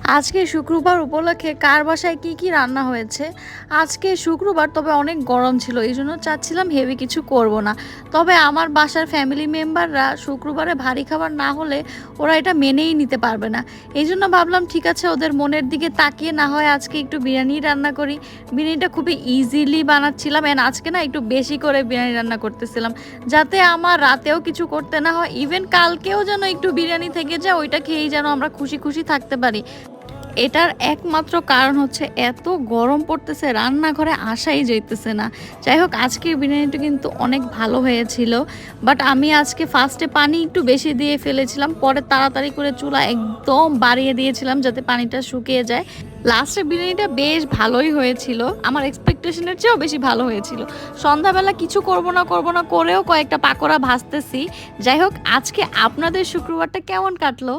আজকে শুক্রবার উপলক্ষে কার বাসায় কি রান্না হয়েছে। আজকে শুক্রবার, তবে অনেক গরম ছিল, এই জন্য চাচ্ছিলাম হেভি কিছু করব না। তবে আমার বাসার ফ্যামিলি মেম্বাররা শুক্রবারে ভারী খাবার না হলে ওরা এটা মেনেই নিতে পারবে না। এই জন্য ভাবলাম ঠিক আছে, ওদের মনের দিকে তাকিয়ে না হয় আজকে একটু বিরিয়ানি রান্না করি। বিরিয়ানিটা খুবই ইজিলি বানাচ্ছিলাম, অ্যান্ড আজকে না একটু বেশি করে বিরিয়ানি রান্না করতেছিলাম, যাতে আমার রাতেও কিছু করতে না হয়, ইভেন কালকেও যেন একটু বিরিয়ানি থেকে যায়, ওইটা খেয়েই যেন আমরা খুশি খুশি থাকতে পারি। এটার একমাত্র কারণ হচ্ছে এত গরম পড়তেছে, রান্নাঘরে আসাই যাইতেছে না। যাই হোক, আজকের বিরিয়ানিটা কিন্তু অনেক ভালো হয়েছিল, বাট আমি আজকে ফার্স্টে পানি একটু বেশি দিয়ে ফেলেছিলাম, পরে তাড়াতাড়ি করে চুলা একদম বাড়িয়ে দিয়েছিলাম যাতে পানিটা শুকিয়ে যায়। লাস্টের বিরিয়ানিটা বেশ ভালোই হয়েছিল, আমার এক্সপেকটেশনের চেয়েও বেশি ভালো হয়েছিল। সন্ধ্যাবেলা কিছু করব না করেও কয়েকটা পাকোড়া ভাজতেছি। যাই হোক, আজকে আপনাদের শুক্রবারটা কেমন কাটলো?